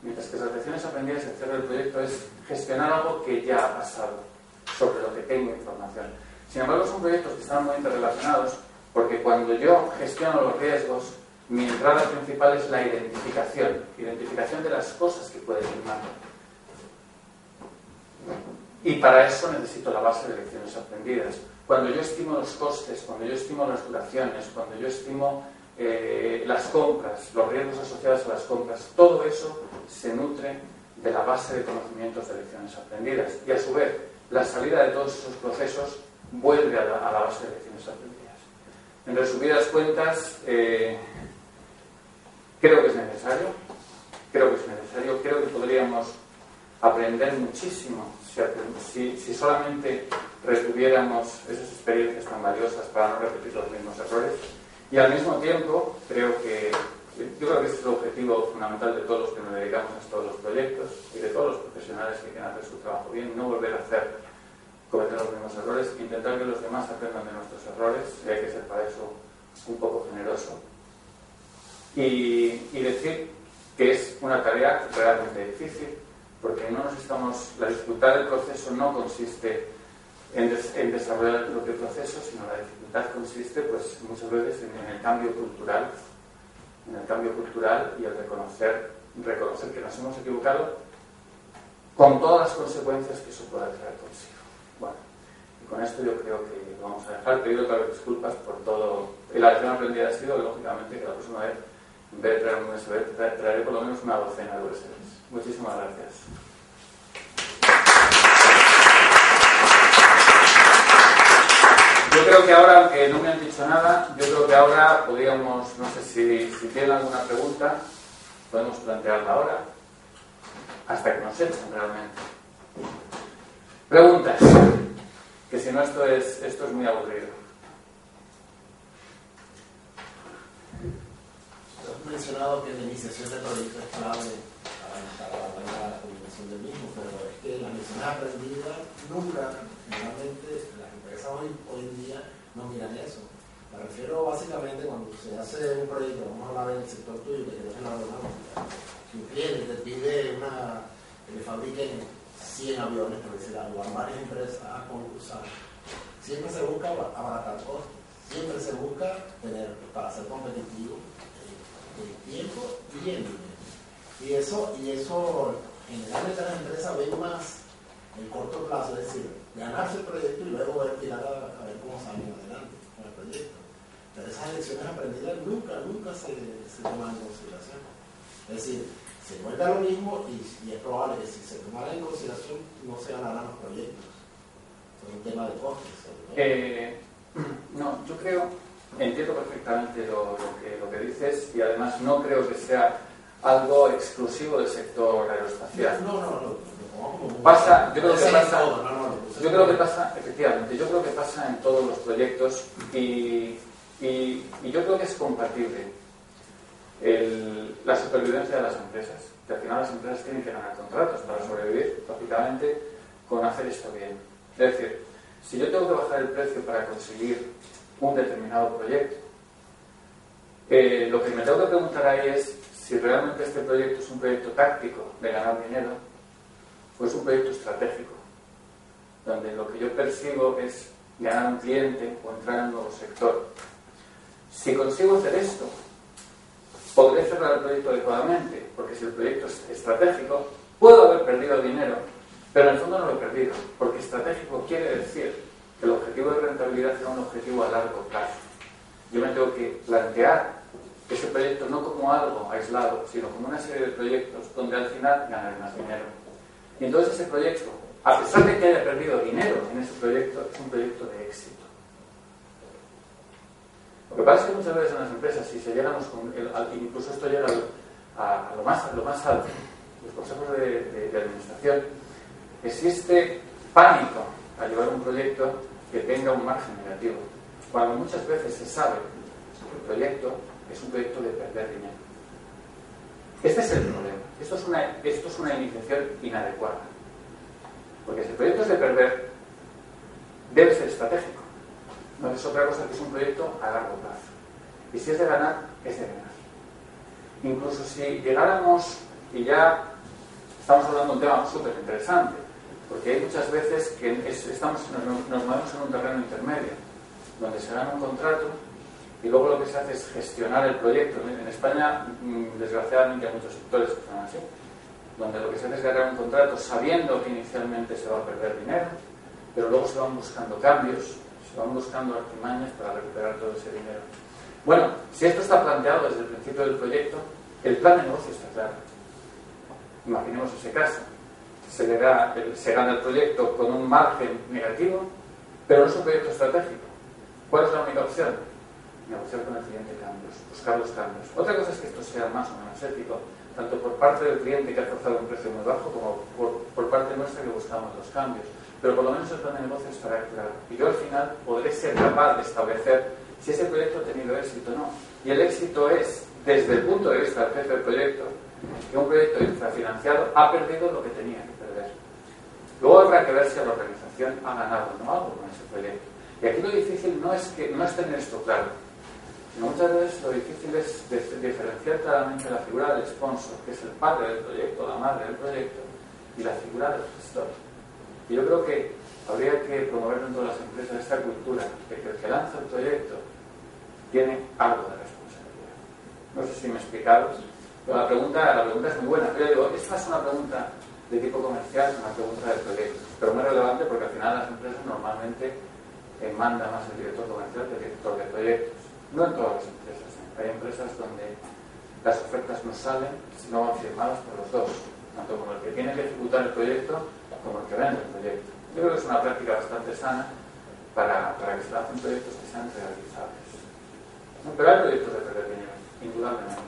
mientras que las lecciones aprendidas en cierre del proyecto es gestionar algo que ya ha pasado, sobre lo que tengo información. Sin embargo, son proyectos que están muy interrelacionados, porque cuando yo gestiono los riesgos, mi entrada principal es la identificación de las cosas que pueden ir mal. Y para eso necesito la base de lecciones aprendidas. Cuando yo estimo los costes, cuando yo estimo las duraciones, cuando yo estimo las compras, los riesgos asociados a las compras, todo eso se nutre de la base de conocimientos de lecciones aprendidas. Y a su vez, la salida de todos esos procesos vuelve a la base de lecciones aprendidas. En resumidas cuentas, creo que es necesario, creo que podríamos aprender muchísimo si solamente retuviéramos esas experiencias tan valiosas para no repetir los mismos errores. Y al mismo tiempo, yo creo que ese es el objetivo fundamental de todos los que nos dedicamos a todos los proyectos y de todos los profesionales que quieren hacer su trabajo bien, no volver a cometer los mismos errores, intentar que los demás aprendan de nuestros errores, y hay que ser para eso un poco generoso. Y decir que es una tarea realmente difícil, porque la dificultad del proceso no consiste en desarrollar el propio proceso, sino la dificultad consiste pues muchas veces en el cambio cultural, y el reconocer que nos hemos equivocado con todas las consecuencias que eso pueda traer consigo. Bueno, y con esto yo creo que lo vamos a dejar. Pedir otra vez disculpas por todo. Y la lección aprendida ha sido, lógicamente, que la próxima vez, en vez de traer un USB, traeré por lo menos una docena de USBs. Muchísimas gracias. Yo creo que ahora, aunque no me han dicho nada, yo creo que ahora podríamos, no sé si tienen alguna pregunta, podemos plantearla ahora, hasta que nos echen realmente. Preguntas, que si no esto es muy aburrido. Has mencionado que la iniciación del proyecto es clave para la culminación del mismo, pero es que las lecciones aprendidas nunca, generalmente, las empresas hoy en día no miran eso. Me refiero básicamente cuando se hace un proyecto, vamos a hablar del sector tuyo, que es la aeronáutica, que un cliente te pide que le fabriquen 100 aviones, por decir algo, a varias empresas a concursar. Siempre se busca abaratar costos, siempre se busca tener, para ser competitivo, el tiempo y el dinero. Y eso generalmente las empresas ven más en corto plazo, es decir, ganarse el proyecto y luego tirar a ver cómo salen adelante con el proyecto. Pero esas lecciones aprendidas nunca se toman en consideración. Es decir, se vuelve a lo mismo y es probable que si se tomara en consideración no se ganaran los proyectos. Es un tema de costes. No, yo entiendo perfectamente lo que dices, y además no creo que sea algo exclusivo del sector aeroespacial. Yo creo que pasa, efectivamente, yo creo que pasa en todos los proyectos y yo creo que es compatible la supervivencia de las empresas. Que al final las empresas tienen que ganar contratos para sobrevivir, lógicamente, con hacer esto bien. Es decir, si yo tengo que bajar el precio para conseguir un determinado proyecto, lo que me tengo que preguntar ahí es si realmente este proyecto es un proyecto táctico de ganar dinero o es un proyecto estratégico, donde lo que yo persigo es ganar un cliente o entrar en un nuevo sector. Si consigo hacer esto, podré cerrar el proyecto adecuadamente, porque si el proyecto es estratégico, puedo haber perdido dinero, pero en el fondo no lo he perdido, porque estratégico quiere decir que el objetivo de rentabilidad será un objetivo a largo plazo. Yo me tengo que plantear ese proyecto no como algo aislado, sino como una serie de proyectos donde al final ganaré más dinero. Y entonces ese proyecto a pesar de que haya perdido dinero en ese proyecto, es un proyecto de éxito. Lo que pasa es que muchas veces en las empresas, si se llegamos incluso esto llega a lo más alto, los consejos de administración, existe pánico a llevar un proyecto que tenga un margen negativo, cuando muchas veces se sabe que el proyecto es un proyecto de perder dinero. Este es el problema. Esto es una iniciación inadecuada. Porque si el proyecto es de perder, debe ser estratégico. No es otra cosa que es un proyecto a largo plazo. Y si es de ganar, es de ganar. Incluso si llegáramos, y ya estamos hablando de un tema súper interesante, porque hay muchas veces que nos movemos en un terreno intermedio, donde se gana un contrato y luego lo que se hace es gestionar el proyecto. En España, desgraciadamente, hay muchos sectores que son así, donde lo que se hace es ganar un contrato sabiendo que inicialmente se va a perder dinero, pero luego se van buscando cambios, se van buscando artimañas para recuperar todo ese dinero. Bueno, si esto está planteado desde el principio del proyecto, el plan de negocio está claro. Imaginemos ese caso. Se gana el proyecto con un margen negativo, pero no es un proyecto estratégico. ¿Cuál es la única opción? Negociar con el cliente cambios, buscar los cambios. Otra cosa es que esto sea más o menos ético, tanto por parte del cliente que ha forzado un precio muy bajo, como por parte nuestra que buscamos los cambios. Pero por lo menos el plan de negocio estará claro. Y yo al final podré ser capaz de establecer si ese proyecto ha tenido éxito o no. Y el éxito es, desde el punto de vista del jefe del proyecto, que un proyecto infrafinanciado ha perdido lo que tenía que perder. Luego habrá que ver si la organización ha ganado o no algo con ese proyecto. Y aquí lo difícil no es tener esto claro, sino muchas veces lo difícil es diferenciar claramente la figura del sponsor, que es el padre del proyecto, la madre del proyecto, y la figura del gestor. Y yo creo que habría que promover dentro de las empresas esta cultura de que el que lanza el proyecto tiene algo de responsabilidad. No sé si me he explicado, pero la pregunta es muy buena. Pero yo digo, esta es una pregunta de tipo comercial, una pregunta del proyecto, pero muy relevante porque al final las empresas normalmente manda más el director comercial que el director de proyectos. No en todas las empresas. Hay empresas donde las ofertas no salen si no van firmadas por los dos, tanto como el que tiene que ejecutar el proyecto como el que vende el proyecto. Yo creo que es una práctica bastante sana para que se lancen proyectos que sean realizables. ¿No? Pero hay proyectos de perder dinero, indudablemente.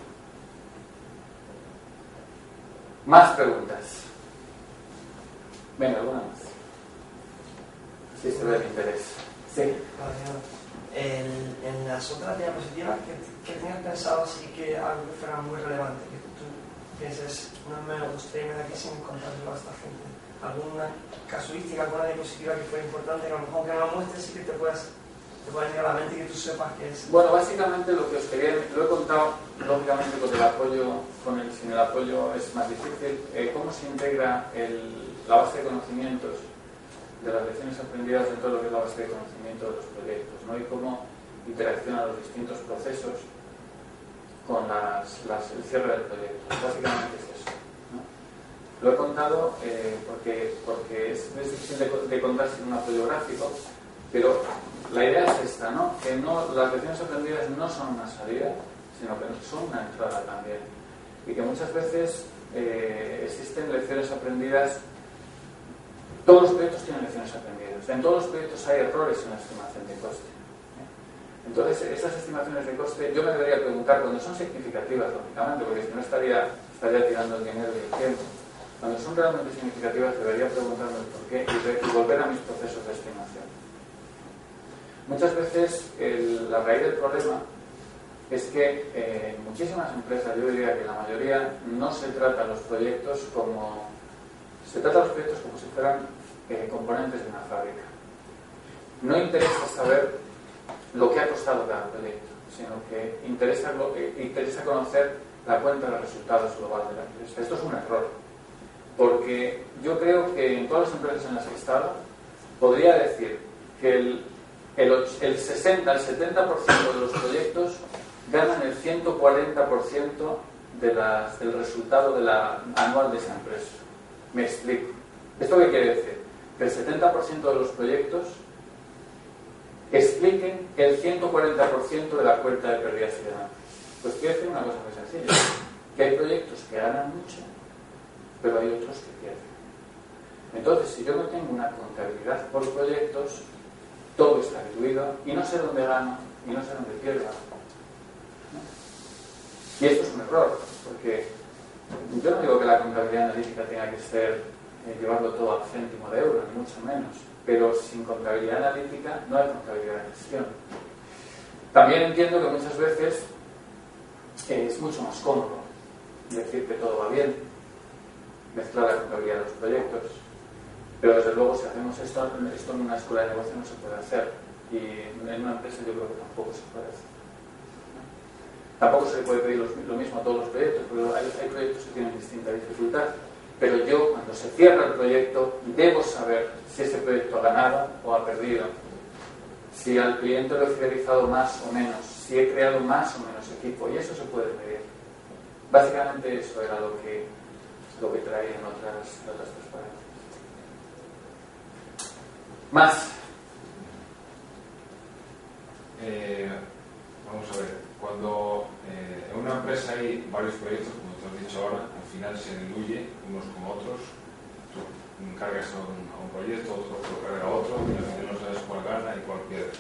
Más preguntas. Venga, alguna más. Si se ve el interés. Sí. En las otras diapositivas que tenías pensado así que algo que fuera muy relevante, que tú pienses, no me gustaría irme de aquí sin contárselo a esta gente. Alguna casuística, alguna diapositiva que fuera importante, que a lo mejor que no la muestres y que te puedas venir a la mente y que tú sepas que es. Bueno, básicamente lo que os quería, lo he contado, lógicamente con el apoyo, sin el apoyo es más difícil. ¿Cómo se integra la base de conocimientos de las lecciones aprendidas dentro de lo que es la base de conocimiento de los proyectos, ¿no? Y cómo interaccionan los distintos procesos con el cierre del proyecto. Básicamente es eso, ¿no? Lo he contado porque es difícil de contar sin un apoyo gráfico, pero la idea es esta, ¿no? Que las lecciones aprendidas no son una salida, sino que son una entrada también. Y que muchas veces existen lecciones aprendidas. Todos los proyectos tienen lecciones aprendidas. En todos los proyectos hay errores en la estimación de coste. Entonces, esas estimaciones de coste, yo me debería preguntar, cuando son significativas, lógicamente, porque si no estaría tirando el dinero y el tiempo. Cuando son realmente significativas, debería preguntarme el por qué y volver a mis procesos de estimación. Muchas veces, la raíz del problema es que en muchísimas empresas, yo diría que la mayoría, no se tratan los proyectos como... Se trata de los proyectos como si fueran componentes de una fábrica. No interesa saber lo que ha costado cada proyecto, sino que interesa conocer la cuenta de resultados global de la empresa. Esto es un error, porque yo creo que en todas las empresas en las que he estado podría decir que el 60, el 70% de los proyectos ganan el 140% del resultado anual de esa empresa. Me explico. ¿Esto qué quiere decir? Que el 70% de los proyectos expliquen el 140% de la cuenta de pérdidas y ganancias. Pues quiero decir una cosa muy sencilla, que hay proyectos que ganan mucho, pero hay otros que pierden. Entonces, si yo no tengo una contabilidad por proyectos, todo está diluido y no sé dónde gano y no sé dónde pierdo. Y esto es un error, porque yo no digo que la contabilidad analítica tenga que ser llevarlo todo al céntimo de euro, ni mucho menos, pero sin contabilidad analítica no hay contabilidad de gestión. También entiendo que muchas veces es mucho más cómodo decir que todo va bien, mezclar la contabilidad de los proyectos, pero desde luego si hacemos esto en una escuela de negocio no se puede hacer, y en una empresa yo creo que tampoco se puede hacer. Tampoco se le puede pedir lo mismo a todos los proyectos, pero hay proyectos que tienen distinta dificultad. Pero yo, cuando se cierra el proyecto, debo saber si ese proyecto ha ganado o ha perdido, si al cliente lo he fidelizado más o menos, si he creado más o menos equipo, y eso se puede medir. Básicamente eso era lo que traía en otras transparencias. Más. Vamos a ver, cuando en una empresa hay varios proyectos, como te has dicho ahora, al final se diluye unos con otros. Tú cargas a un proyecto, otro lo carga a otro, y al final no sabes cuál gana y cuál pierde.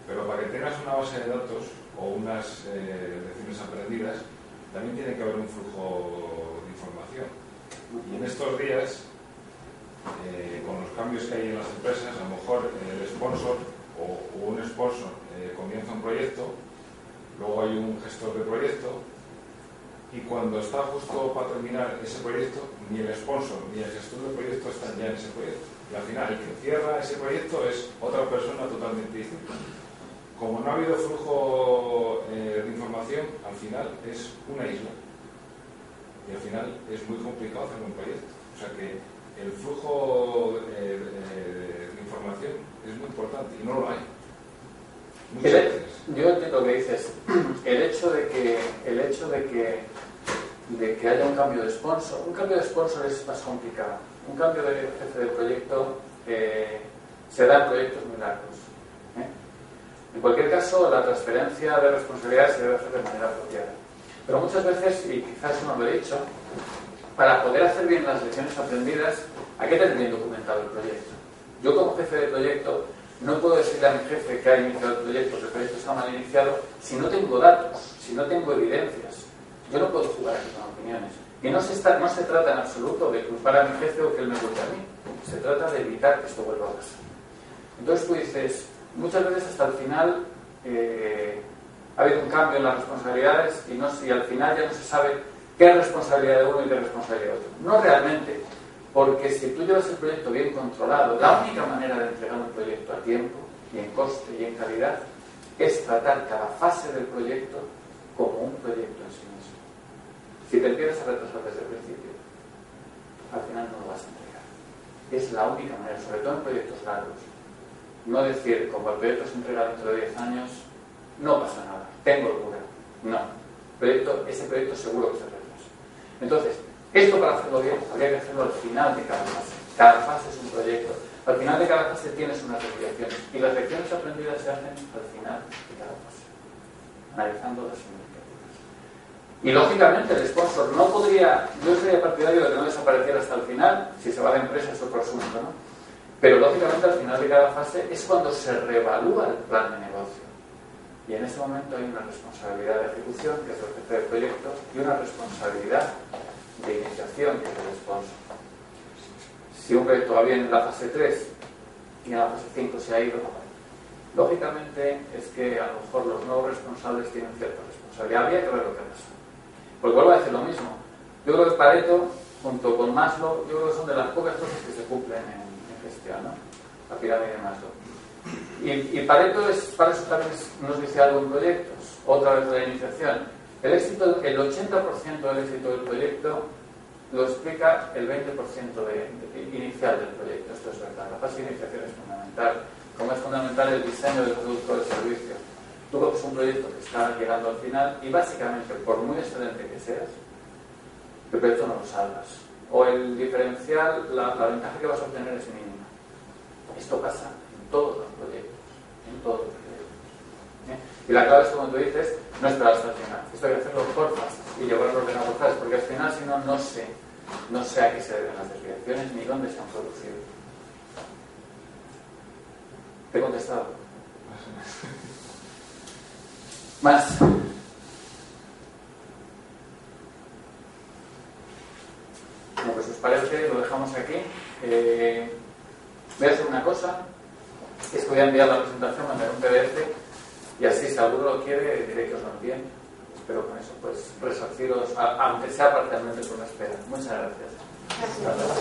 Pero para que tengas una base de datos o unas lecciones aprendidas, también tiene que haber un flujo de información. Y en estos días, con los cambios que hay en las empresas, a lo mejor el sponsor o un sponsor comienza un proyecto, luego hay un gestor de proyecto, y cuando está justo para terminar ese proyecto, ni el sponsor ni el gestor de proyecto están ya en ese proyecto. Y al final, el que cierra ese proyecto es otra persona totalmente distinta. Como no ha habido flujo de información, al final es una isla. Y al final es muy complicado hacer un proyecto. O sea que el flujo de información es muy importante y no lo hay. Yo entiendo lo que dices. El hecho de que haya un cambio de sponsor. Un cambio de sponsor es más complicado. Un cambio de jefe de proyecto se da en proyectos muy largos. En cualquier caso, la transferencia de responsabilidades se debe hacer de manera apropiada. Pero muchas veces, y quizás no lo he dicho, para poder hacer bien las lecciones aprendidas hay que tener bien documentado el proyecto. Yo como jefe de proyecto no puedo decirle a mi jefe que ha iniciado el proyecto, que el proyecto está mal iniciado, si no tengo datos, si no tengo evidencias. Yo no puedo jugar aquí con opiniones. Y no se trata en absoluto de culpar a mi jefe o que él me culpe a mí. Se trata de evitar que esto vuelva a pasar. Entonces tú dices, muchas veces hasta el final ha habido un cambio en las responsabilidades y al final ya no se sabe qué es responsabilidad de uno y qué es responsabilidad de otro. No realmente, porque si tú llevas el proyecto bien controlado, la única manera de entregar un proyecto a tiempo y en coste y en calidad es tratar cada fase del proyecto como un proyecto en sí mismo. Si te empiezas a retrasar desde el principio, al final no lo vas a entregar. Es la única manera, sobre todo en proyectos largos. No decir, como el proyecto se entrega dentro de 10 años, no pasa nada, tengo holgura. No. Ese proyecto seguro que se retrasa. Entonces, esto para hacerlo bien, habría que hacerlo al final de cada fase. Cada fase es un proyecto. Al final de cada fase tienes unas lecciones. Y las lecciones aprendidas se hacen al final de cada fase, analizando las significativas. Y lógicamente el sponsor no podría, yo sería partidario de que no desapareciera hasta el final. Si se va de empresa es otro asunto, ¿no? Pero lógicamente al final de cada fase es cuando se reevalúa el plan de negocio. Y en ese momento hay una responsabilidad de ejecución, que es el jefe de proyecto, y una responsabilidad de iniciación, que es el sponsor. Si un proyecto va bien en la fase 3 y en la fase 5 se ha ido, lógicamente es que a lo mejor los nuevos responsables tienen cierta responsabilidad. Habría que ver lo que pasa. Porque vuelvo a decir lo mismo. Yo creo que Pareto, junto con Maslow, yo creo que son de las pocas cosas que se cumplen en gestión, ¿no? La pirámide de Maslow. Y Pareto para eso también nos dice algo en proyectos. Otra vez la iniciación. El 80% del éxito del proyecto lo explica el 20% inicial del proyecto. Esto es verdad. La fase de iniciación es fundamental. Como es fundamental el diseño del producto o del servicio. Tú coges un proyecto que está llegando al final y básicamente, por muy excelente que seas, el proyecto no lo salvas. O el diferencial, la ventaja que vas a obtener es mínima. Esto pasa en todos los proyectos. En todos los proyectos. Y la clave es, como tú dices, no esperar hasta el final. Esto hay que hacerlo por fases y llevarlo ordenado por fases, porque al final, si no, no sé No sé a qué se deben las desviaciones ni dónde se han producido. ¿Te he contestado? Más. Bueno, pues os parece, lo dejamos aquí. Voy a hacer una cosa, que es que voy a enviar la presentación, mandar un PDF, y así si alguno lo quiere, diré que os lo envíen. Espero con eso pues resarciros, aunque sea parcialmente, por la espera. Muchas gracias. Gracias.